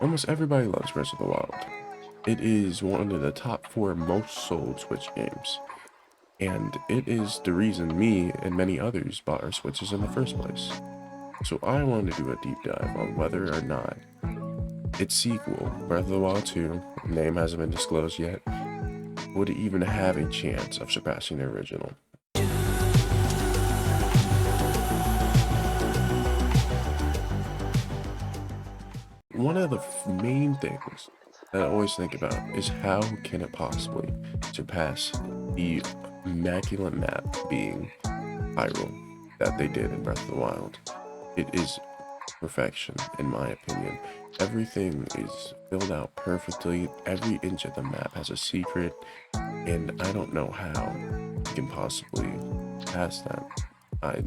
Almost everybody loves Breath of the Wild. It is one of the top 4 most sold Switch games, and it is the reason me and many others bought our Switches in the first place. So I wanted to do a deep dive on whether or not its sequel, Breath of the Wild 2, name hasn't been disclosed yet, would it even have a chance of surpassing the original. One of the main things that I always think about is how can it possibly surpass the immaculate map being Hyrule that they did in Breath of the Wild. It is perfection, in my opinion. Everything is filled out perfectly. Every inch of the map has a secret, and I don't know how you can possibly pass that. I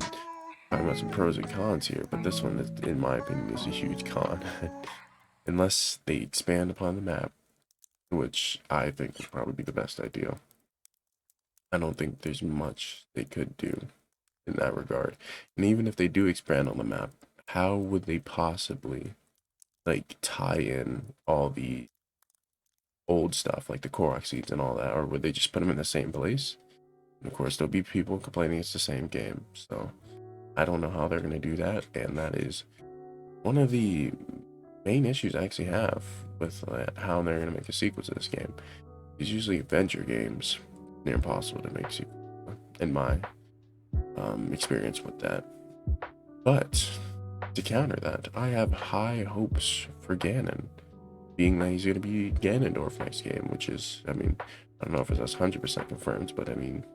talking about some pros and cons here, but this one, is, in my opinion, is a huge con. Unless they expand upon the map, which I think would probably be the best idea. I don't think there's much they could do in that regard. And even if they do expand on the map, how would they possibly like tie in all the old stuff like the Korok seeds and all that, or would they just put them in the same place? And of course, there'll be people complaining it's the same game. So I don't know how they're gonna do that, and that is one of the main issues I actually have with how they're gonna make a sequel to this game. Is usually adventure games near impossible to make sequel, in my experience with that. But to counter that, I have high hopes for Ganon, being that he's going to be Ganondorf next game, which is, I mean, I don't know if it's 100% confirmed, but I mean,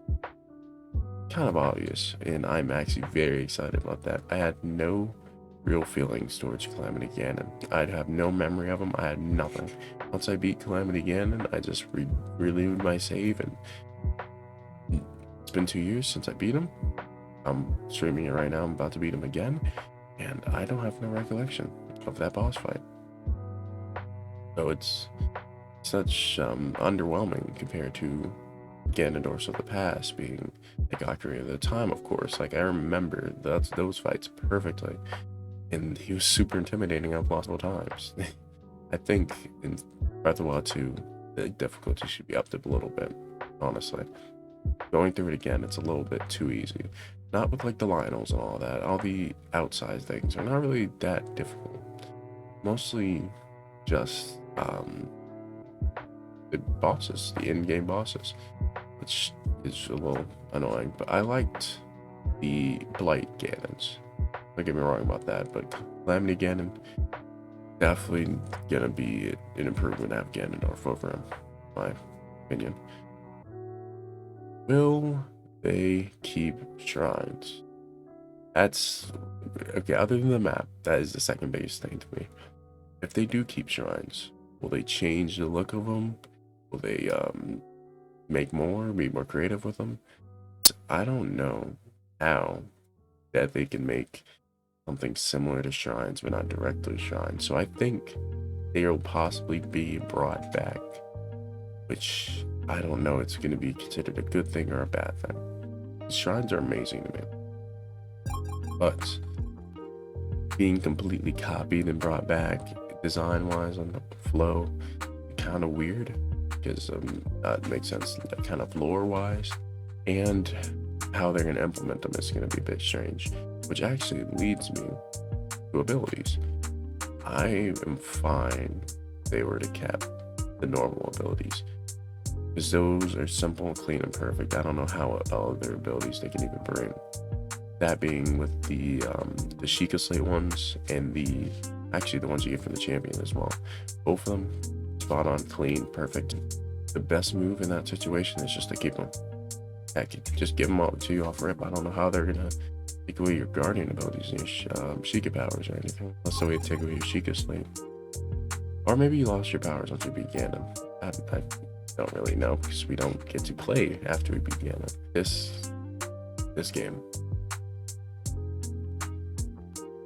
kind of obvious, and I'm actually very excited about that. I had no real feelings towards Calamity Ganon. I'd have no memory of him. I had nothing. Once I beat Calamity Ganon, I just reviewed my save, and it's been 2 years since I beat him. I'm streaming it right now. I'm about to beat him again, and I don't have no recollection of that boss fight. So it's such underwhelming compared to Ganondorfs of the past being like Ocarina of the Time, of course. Like I remember those fights perfectly, and he was super intimidating at multiple times. I think in Breath of the Wild 2, the difficulty should be upped a little bit, honestly. Going through it again, it's a little bit too easy. Not with like the Lionels and all that. All the outside things are not really that difficult. Mostly just the bosses, the in-game bosses, which is a little annoying. But I liked the Blight Ganons. Don't get me wrong about that, but Calamity Ganon definitely gonna be an improvement to have Ganondorf over him, in my opinion. Will they keep shrines? That's okay. Other than the map, that is the second biggest thing to me. If they do keep shrines, will they change the look of them? Will they make more, be more creative with them? I don't know how that they can make something similar to shrines, but not directly shrines. So I think they will possibly be brought back, which I don't know it's going to be considered a good thing or a bad thing. Shrines are amazing to me, but being completely copied and brought back design-wise on the flow, kind of weird, because it makes sense kind of lore-wise, and how they're going to implement them is going to be a bit strange, which actually leads me to abilities. I am fine if they were to cap the normal abilities, because those are simple, clean, and perfect. I don't know how other abilities they can even bring. That being with the Sheikah Slate ones and the ones you get from the champion as well. Both of them spot on, clean, perfect. The best move in that situation is just to keep them. Heck, just give them all to you off rip. I don't know how they're gonna take away your guardian abilities and your Sheikah powers or anything. That's the way to take away your Sheikah Slate. Or maybe you lost your powers once you beat Ganon. I don't really know, because we don't get to play after we beat Ganon. This game,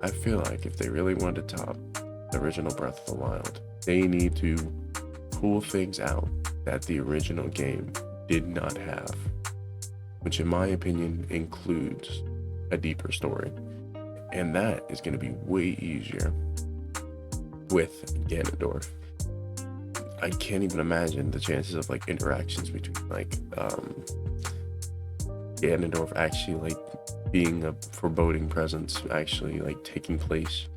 I feel like if they really want to top the original Breath of the Wild, they need to pull things out that the original game did not have, which in my opinion includes a deeper story. And that is going to be way easier with Ganondorf. I can't even imagine the chances of like interactions between like Ganondorf actually like being a foreboding presence, actually like taking place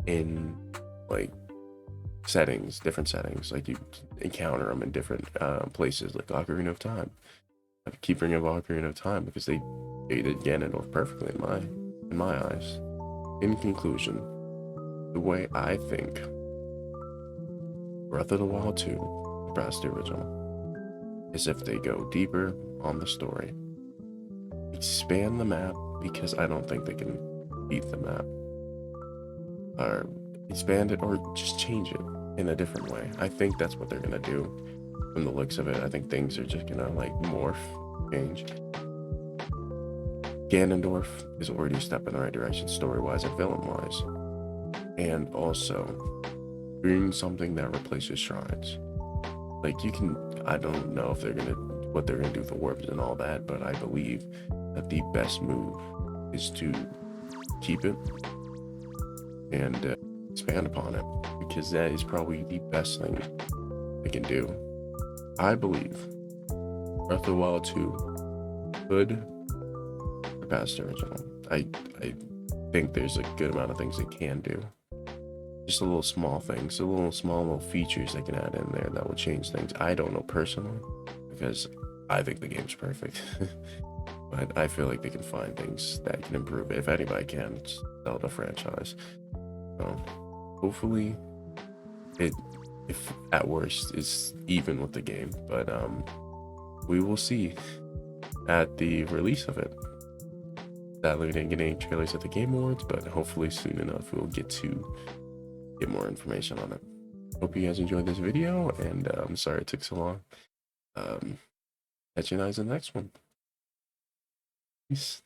in like settings, different settings. Like you encounter them in different places, like Ocarina of Time. I keep bringing up Ocarina of Time because they did Ganondorf perfectly in my eyes. In conclusion, the way I think Breath of the Wild 2, past the original, is if they go deeper on the story, expand the map, because I don't think they can beat the map, or expand it, or just change it in a different way. I think that's what they're gonna do. From the looks of it, I think things are just gonna like morph, change. Ganondorf is already a step in the right direction, story-wise and villain-wise, and also bring something that replaces shrines. Like you can, I don't know if what they're gonna do with the warps and all that, but I believe that the best move is to keep it and expand upon it, because that is probably the best thing they can do. I believe Breath of the Wild 2 could surpass the original. I think there's a good amount of things they can do. Just a little small things, little features they can add in there that will change things. I don't know personally, because I think the game's perfect. But I feel like they can find things that can improve it. If anybody can, it's Zelda franchise. So hopefully it, if at worst, is even with the game. But we will see at the release of it. Sadly, we didn't get any trailers at the Game Awards, but hopefully soon enough we'll get more information on it. Hope you guys enjoyed this video, and I'm sorry it took so long. Catch you guys in the next one. Peace.